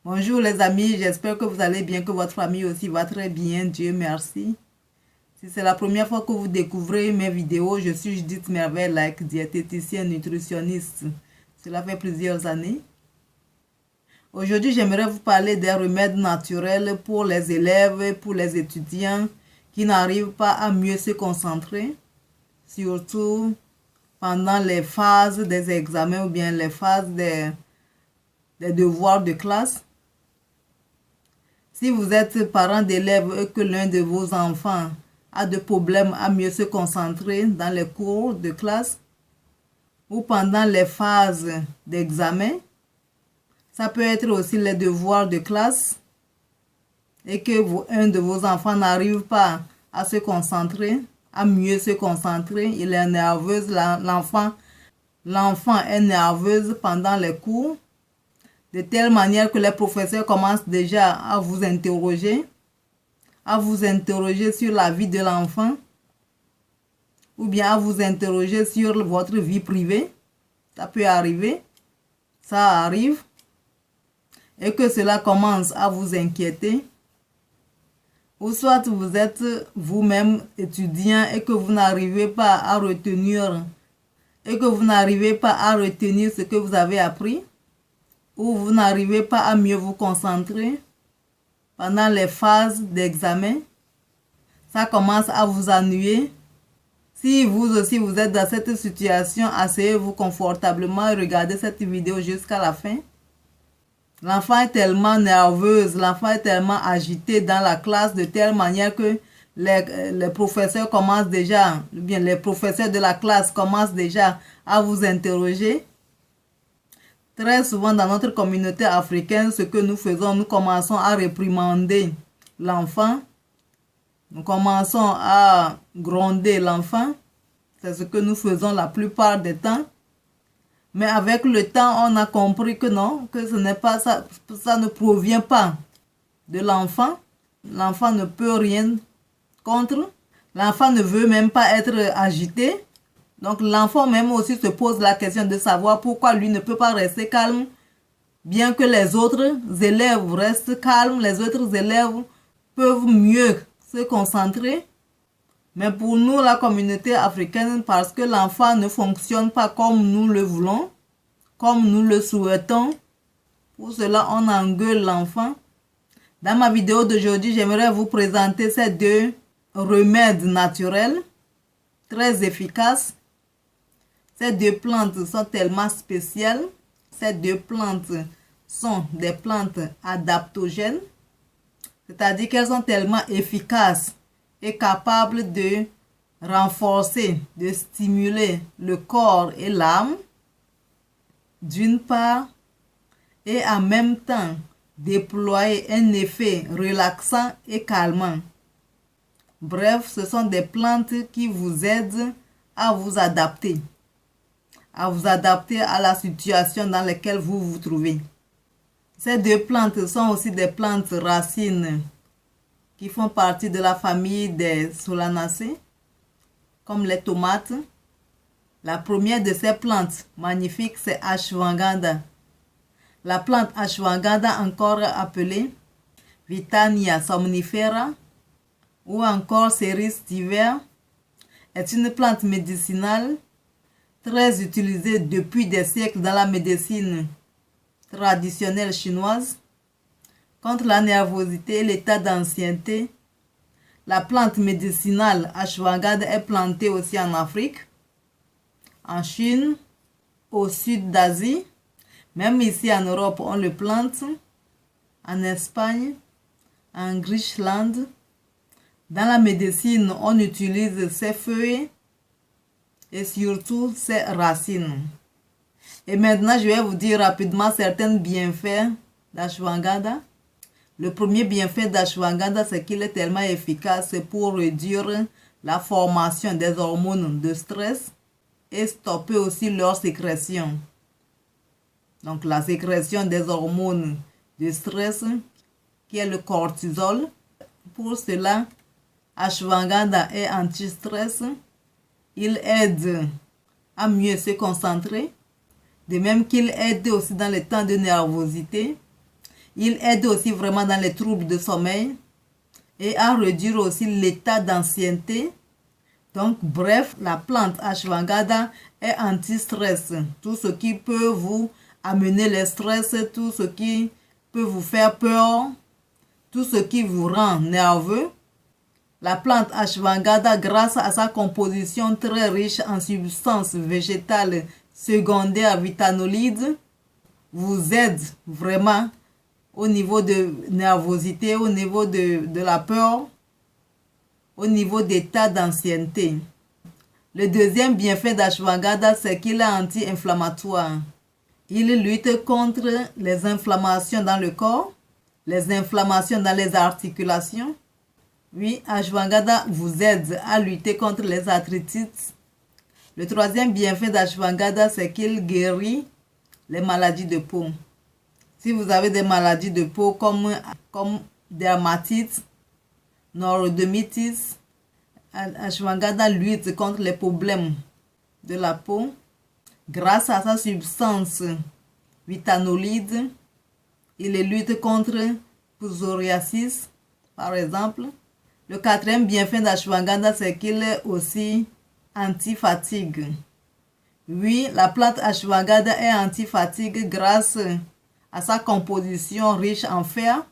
Bonjour les amis, j'espère que vous allez bien, que votre famille aussi va très bien, Dieu merci. Si c'est la première fois que vous découvrez mes vidéos, je suis Judith Merveille, diététicienne nutritionniste. Cela fait plusieurs années. Aujourd'hui, j'aimerais vous parler des remèdes naturels pour les élèves, pour les étudiants qui n'arrivent pas à mieux se concentrer, surtout pendant les phases des examens ou bien les phases des devoirs de classe. Si vous êtes parent d'élèves et que l'un de vos enfants a des problèmes à mieux se concentrer dans les cours de classe ou pendant les phases d'examen, ça peut être aussi les devoirs de classe et que un de vos enfants n'arrive pas à se concentrer, à mieux se concentrer, il est nerveux, l'enfant est nerveuse pendant les cours, de telle manière que les professeurs commencent déjà à vous interroger sur la vie de l'enfant ou bien à vous interroger sur votre vie privée. Ça peut arriver, ça arrive, et que cela commence à vous inquiéter. Ou soit vous êtes vous-même étudiant et que vous n'arrivez pas à retenir ce que vous avez appris, ou vous n'arrivez pas à mieux vous concentrer pendant les phases d'examen, ça commence à vous ennuyer. Si vous aussi vous êtes dans cette situation, asseyez-vous confortablement et regardez cette vidéo jusqu'à la fin. L'enfant est tellement nerveuse, l'enfant est tellement agité dans la classe de telle manière que les professeurs commencent déjà, ou bien les professeurs de la classe commencent déjà à vous interroger. Très souvent dans notre communauté africaine, ce que nous faisons, nous commençons à réprimander l'enfant. Nous commençons à gronder l'enfant. C'est ce que nous faisons la plupart des temps. Mais avec le temps, on a compris que non, que ce n'est pas ça, ça ne provient pas de l'enfant. L'enfant ne peut rien contre. L'enfant ne veut même pas être agité. Donc l'enfant même aussi se pose la question de savoir pourquoi lui ne peut pas rester calme, bien que les autres élèves restent calmes, les autres élèves peuvent mieux se concentrer. Mais pour nous, la communauté africaine, parce que l'enfant ne fonctionne pas comme nous le voulons, comme nous le souhaitons, pour cela on engueule l'enfant. Dans ma vidéo d'aujourd'hui, j'aimerais vous présenter ces deux remèdes naturels très efficaces. Ces deux plantes sont tellement spéciales. Ces deux plantes sont des plantes adaptogènes, c'est-à-dire qu'elles sont tellement efficaces et capables de renforcer, de stimuler le corps et l'âme, d'une part, et en même temps déployer un effet relaxant et calmant. Bref, ce sont des plantes qui vous aident à vous adapter à la situation dans laquelle vous vous trouvez. Ces deux plantes sont aussi des plantes racines qui font partie de la famille des solanacées, comme les tomates. La première de ces plantes magnifiques, c'est ashwagandha. La plante ashwagandha, encore appelée Witania somnifera ou encore cerise d'hiver, est une plante médicinale très utilisée depuis des siècles dans la médecine traditionnelle chinoise contre la nervosité et l'état d'ancienneté. La plante médicinale ashwagandha est plantée aussi en Afrique, en Chine, au sud d'Asie, même ici en Europe on le plante, en Espagne, en Greenland. Dans la médecine, on utilise ses feuilles et surtout ses racines. Et maintenant, je vais vous dire rapidement certains bienfaits d'ashwagandha. Le premier bienfait d'ashwagandha, c'est qu'il est tellement efficace pour réduire la formation des hormones de stress et stopper aussi leur sécrétion. Donc la sécrétion des hormones de stress, qui est le cortisol. Pour cela, ashwagandha est anti-stress. Il aide à mieux se concentrer, de même qu'il aide aussi dans les temps de nervosité. Il aide aussi vraiment dans les troubles de sommeil et à réduire aussi l'état d'ancienneté. Donc, bref, la plante ashwagandha est anti-stress. Tout ce qui peut vous amener le stress, tout ce qui peut vous faire peur, tout ce qui vous rend nerveux. La plante ashwagandha, grâce à sa composition très riche en substances végétales secondaires vitanolides, vous aide vraiment au niveau de nervosité, au niveau de la peur, au niveau d'état d'ancienneté. Le deuxième bienfait d'ashwagandha, c'est qu'il est anti-inflammatoire. Il lutte contre les inflammations dans le corps, les inflammations dans les articulations. Oui, ashwagandha vous aide à lutter contre les arthritites. Le troisième bienfait d'ashwagandha, c'est qu'il guérit les maladies de peau. Si vous avez des maladies de peau comme dermatite, neurodermitis, ashwagandha lutte contre les problèmes de la peau grâce à sa substance vitanolide. Il lutte contre psoriasis, par exemple. Le quatrième bienfait d'ashwagandha, c'est qu'il est aussi anti-fatigue. Oui, la plante ashwagandha est anti-fatigue grâce à sa composition riche en fer.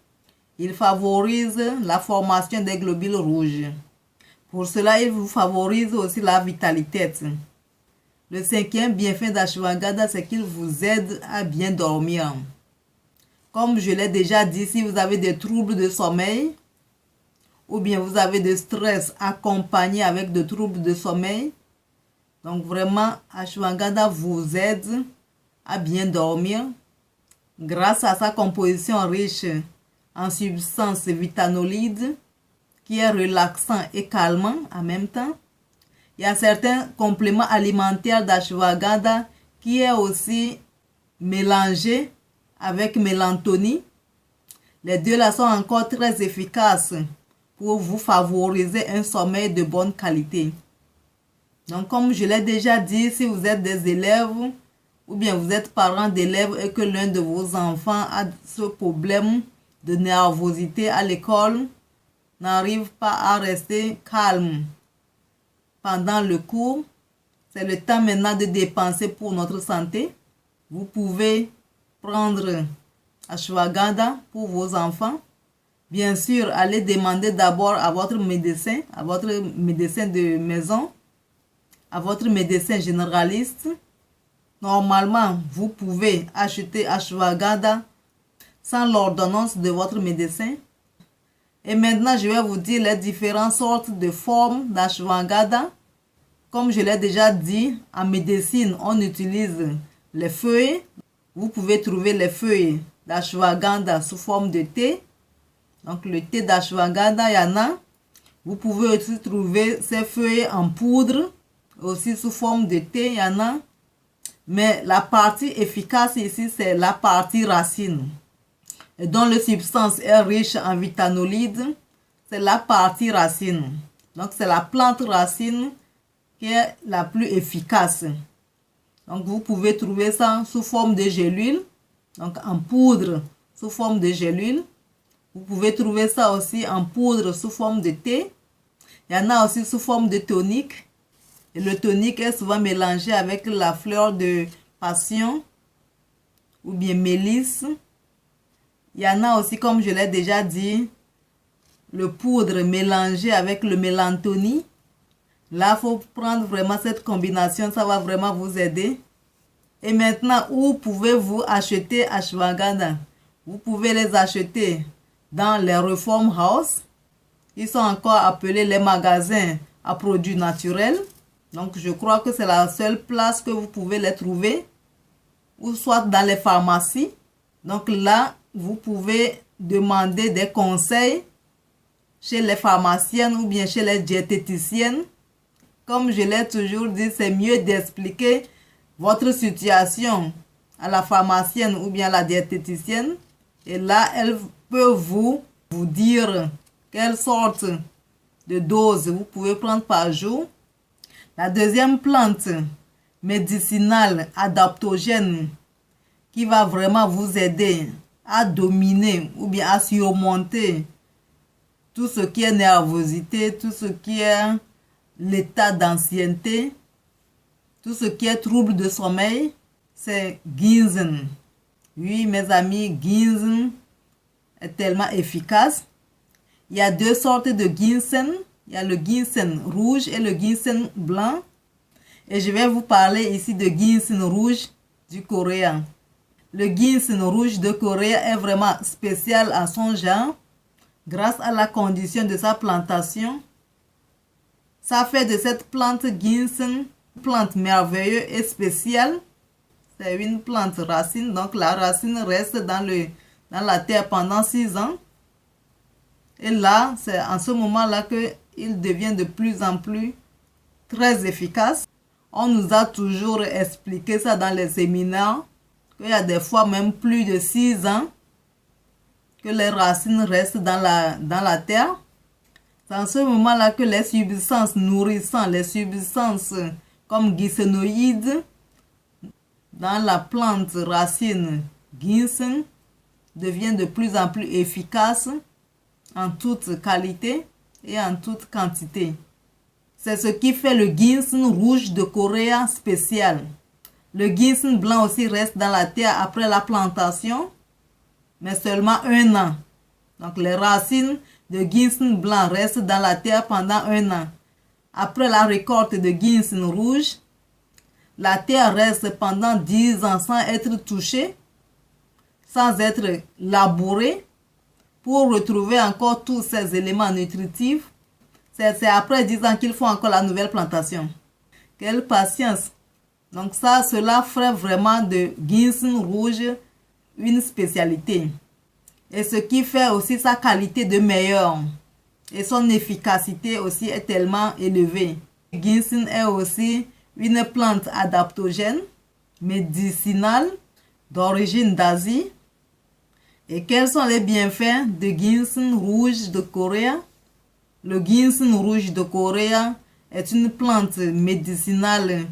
Il favorise la formation des globules rouges. Pour cela, il vous favorise aussi la vitalité. Le cinquième bienfait d'ashwagandha, c'est qu'il vous aide à bien dormir. Comme je l'ai déjà dit, si vous avez des troubles de sommeil, ou bien vous avez de stress accompagné avec de troubles de sommeil, donc vraiment, ashwagandha vous aide à bien dormir grâce à sa composition riche en substances vitanolides qui est relaxant et calmant en même temps. Il y a certains compléments alimentaires d'ashwagandha qui est aussi mélangé avec mélantonie. Les deux là sont encore très efficaces pour vous favoriser un sommeil de bonne qualité. Donc, comme je l'ai déjà dit, si vous êtes des élèves ou bien vous êtes parent d'élèves et que l'un de vos enfants a ce problème de nervosité à l'école, n'arrive pas à rester calme pendant le cours, c'est le temps maintenant de dépenser pour notre santé. Vous pouvez prendre ashwagandha pour vos enfants. Bien sûr, allez demander d'abord à votre médecin de maison, à votre médecin généraliste. Normalement, vous pouvez acheter ashwagandha sans l'ordonnance de votre médecin. Et maintenant, je vais vous dire les différentes sortes de formes d'ashwagandha. Comme je l'ai déjà dit, en médecine, on utilise les feuilles. Vous pouvez trouver les feuilles d'ashwagandha sous forme de thé. Donc, le thé d'ashwagandha, il y en a. Vous pouvez aussi trouver ces feuilles en poudre, aussi sous forme de thé, il y en a. Mais la partie efficace ici, c'est la partie racine. Et dont la substance est riche en vitanolides, c'est la partie racine. Donc, c'est la plante racine qui est la plus efficace. Donc, vous pouvez trouver ça sous forme de gélule, donc en poudre sous forme de gélule. Vous pouvez trouver ça aussi en poudre sous forme de thé. Il y en a aussi sous forme de tonique. Et le tonique est souvent mélangé avec la fleur de passion ou bien mélisse. Il y en a aussi, comme je l'ai déjà dit, le poudre mélangé avec le mélantonie. Là, il faut prendre vraiment cette combinaison, ça va vraiment vous aider. Et maintenant, où pouvez-vous acheter ashwagandha? Vous pouvez les acheter dans les Reform House. Ils sont encore appelés les magasins à produits naturels. Donc, je crois que c'est la seule place que vous pouvez les trouver. Ou soit dans les pharmacies. Donc là, vous pouvez demander des conseils chez les pharmaciennes ou bien chez les diététiciennes. Comme je l'ai toujours dit, c'est mieux d'expliquer votre situation à la pharmacienne ou bien à la diététicienne. Et là, elle peut vous dire quelle sorte de dose vous pouvez prendre par jour. La deuxième plante médicinale adaptogène qui va vraiment vous aider à dominer ou bien à surmonter tout ce qui est nervosité, tout ce qui est l'état d'ancienneté, tout ce qui est trouble de sommeil, c'est ginseng. Oui, mes amis, ginseng est tellement efficace. Il y a deux sortes de ginseng. Il y a le ginseng rouge et le ginseng blanc. Et je vais vous parler ici de ginseng rouge du Coréen. Le ginseng rouge de Corée est vraiment spécial à son genre grâce à la condition de sa plantation. Ça fait de cette plante ginseng une plante merveilleuse et spéciale. C'est une plante racine, donc la racine reste dans la terre pendant 6 ans. Et là, c'est en ce moment-là qu'il devient de plus en plus très efficace. On nous a toujours expliqué ça dans les séminaires, qu'il y a des fois même plus de 6 ans que les racines restent dans la terre. C'est en ce moment-là que les substances nourrissantes, les substances comme ginsenoïdes, dans la plante racine ginseng, deviennent de plus en plus efficaces en toute qualité et en toute quantité. C'est ce qui fait le ginseng rouge de Corée spécial. Le ginseng blanc aussi reste dans la terre après la plantation, mais seulement 1 an. Donc les racines de ginseng blanc restent dans la terre pendant 1 an. Après la récolte de ginseng rouge, la terre reste pendant 10 ans sans être touchée, sans être labourée, pour retrouver encore tous ces éléments nutritifs. C'est après 10 ans qu'il faut encore la nouvelle plantation. Quelle patience! Donc cela ferait vraiment de ginseng rouge une spécialité. Et ce qui fait aussi sa qualité de meilleure. Et son efficacité aussi est tellement élevée. Le ginseng est aussi une plante adaptogène, médicinale, d'origine d'Asie. Et quels sont les bienfaits de ginseng rouge de Corée? Le ginseng rouge de Corée est une plante médicinale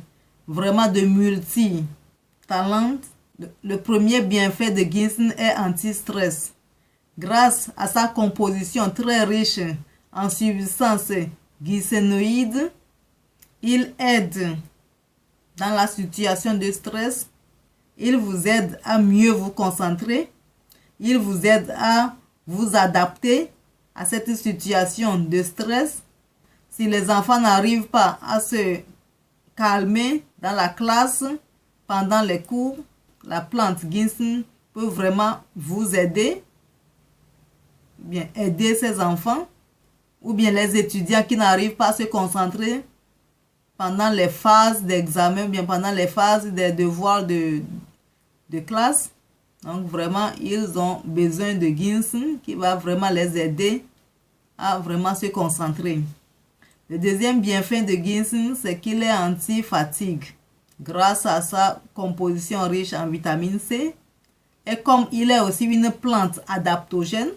vraiment de multi-talent. Le premier bienfait de ginseng est anti-stress. Grâce à sa composition très riche en substances ginsenoïdes, il aide dans la situation de stress. Il vous aide à mieux vous concentrer. Il vous aide à vous adapter à cette situation de stress. Si les enfants n'arrivent pas à se calmer dans la classe pendant les cours, la plante ginseng peut vraiment vous aider, bien aider ces enfants, ou bien les étudiants qui n'arrivent pas à se concentrer pendant les phases d'examen, bien pendant les phases des devoirs de classe. Donc vraiment, ils ont besoin de ginseng qui va vraiment les aider à vraiment se concentrer. Le deuxième bienfait de ginseng, c'est qu'il est anti-fatigue grâce à sa composition riche en vitamine C. Et comme il est aussi une plante adaptogène,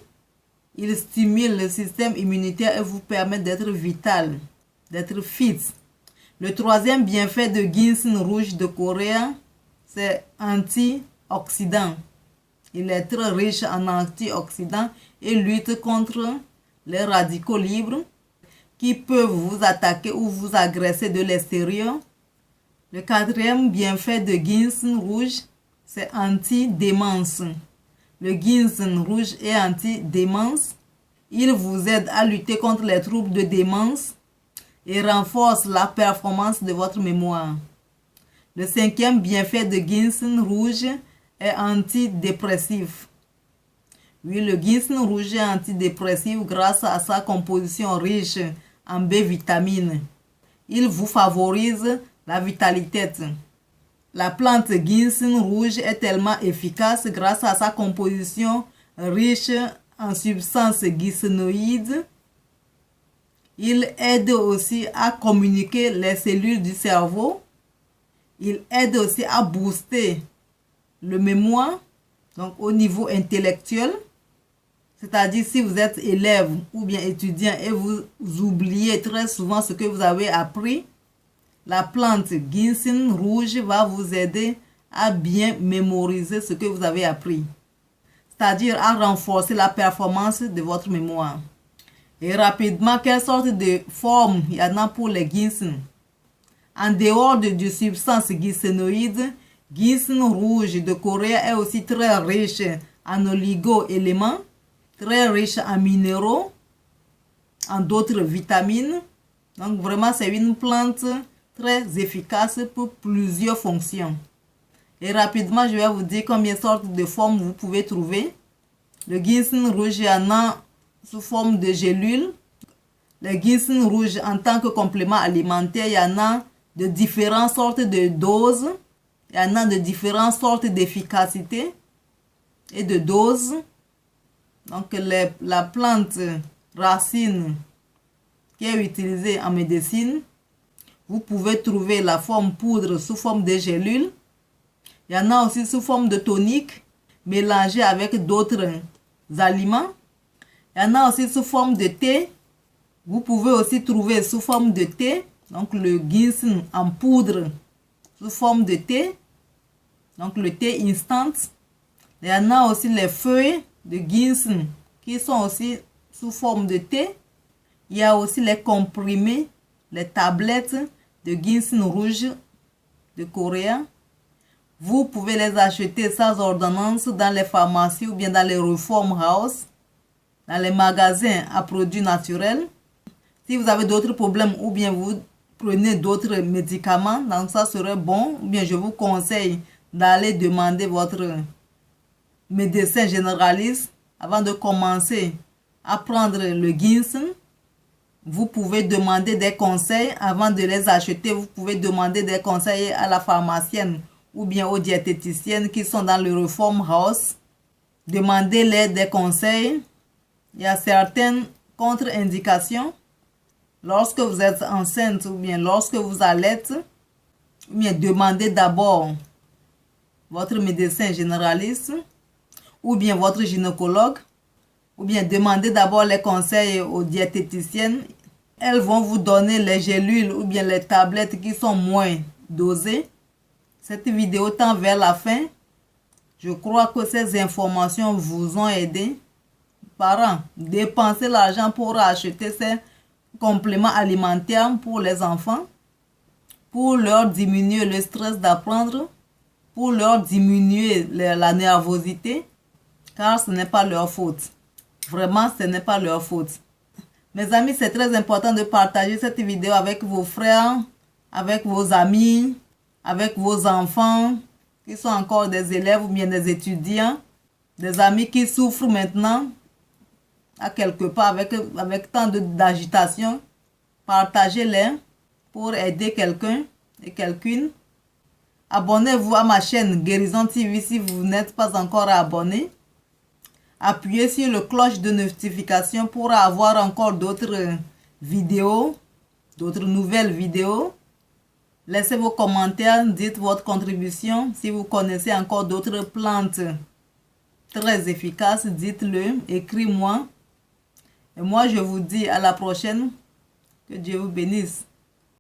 il stimule le système immunitaire et vous permet d'être vital, d'être fit. Le troisième bienfait de ginseng rouge de Corée, c'est antioxydant. Il est très riche en antioxydants et lutte contre les radicaux libres qui peuvent vous attaquer ou vous agresser de l'extérieur. Le quatrième bienfait de ginseng rouge, c'est anti-démence. Le ginseng rouge est anti-démence. Il vous aide à lutter contre les troubles de démence et renforce la performance de votre mémoire. Le cinquième bienfait de ginseng rouge est antidépressif. Oui, le ginseng rouge est antidépressif grâce à sa composition riche en B-vitamine. Il vous favorise la vitalité. La plante ginseng rouge est tellement efficace grâce à sa composition riche en substances ginsenoïdes. Il aide aussi à communiquer les cellules du cerveau. Il aide aussi à booster le mémoire, donc au niveau intellectuel. C'est-à-dire si vous êtes élève ou bien étudiant et vous oubliez très souvent ce que vous avez appris, la plante ginseng rouge va vous aider à bien mémoriser ce que vous avez appris. c'est-à-dire à renforcer la performance de votre mémoire. Et rapidement, quelle sorte de forme il y en a pour les ginseng? En dehors de substances ginsenoïdes, ginseng rouge de Corée est aussi très riche en oligo-éléments, très riche en minéraux, en d'autres vitamines. Donc vraiment, c'est une plante très efficace pour plusieurs fonctions. Et rapidement, je vais vous dire combien de sortes de formes vous pouvez trouver. Le ginseng rouge, il y en a sous forme de gélules. Le ginseng rouge en tant que complément alimentaire, il y en a de différentes sortes de doses. Il y en a de différentes sortes d'efficacité et de doses. Donc la plante racine qui est utilisée en médecine, vous pouvez trouver la forme poudre sous forme de gélules. Il y en a aussi sous forme de tonique mélangée avec d'autres aliments. Il y en a aussi sous forme de thé. Vous pouvez aussi trouver sous forme de thé, donc le ginseng en poudre sous forme de thé, donc le thé instant. Il y en a aussi les feuilles de ginseng qui sont aussi sous forme de thé. Il y a aussi les comprimés, les tablettes de ginseng rouge de Corée. Vous pouvez les acheter sans ordonnance dans les pharmacies ou bien dans les reform house, dans les magasins à produits naturels. Si vous avez d'autres problèmes ou bien vous prenez d'autres médicaments, donc ça serait bon. Ou bien je vous conseille d'aller demander votre médecin généraliste avant de commencer à prendre le ginseng. Vous pouvez demander des conseils avant de les acheter. Vous pouvez demander des conseils à la pharmacienne ou bien aux diététiciennes qui sont dans le Reform House. Demandez-les des conseils. Il y a certaines contre-indications. Lorsque vous êtes enceinte ou bien lorsque vous allaitez, ou bien demandez d'abord votre médecin généraliste ou bien votre gynécologue, ou bien demandez d'abord les conseils aux diététiciennes. Elles vont vous donner les gélules ou bien les tablettes qui sont moins dosées. Cette vidéo tend vers la fin. Je crois que ces informations vous ont aidé. Parents, dépensez l'argent pour acheter ces compléments alimentaires pour les enfants, pour leur diminuer le stress d'apprendre, pour leur diminuer la nervosité, car ce n'est pas leur faute. Vraiment, ce n'est pas leur faute. Mes amis, c'est très important de partager cette vidéo avec vos frères, avec vos amis, avec vos enfants qui sont encore des élèves ou bien des étudiants, des amis qui souffrent maintenant à quelque part avec tant d'agitation. Partagez-les pour aider quelqu'un et quelqu'une. Abonnez-vous à ma chaîne Guérison TV si vous n'êtes pas encore abonné. Appuyez sur la cloche de notification pour avoir encore d'autres vidéos, d'autres nouvelles vidéos. Laissez vos commentaires, dites votre contribution. Si vous connaissez encore d'autres plantes très efficaces, dites-le, écrivez-moi. Et moi, je vous dis à la prochaine. Que Dieu vous bénisse.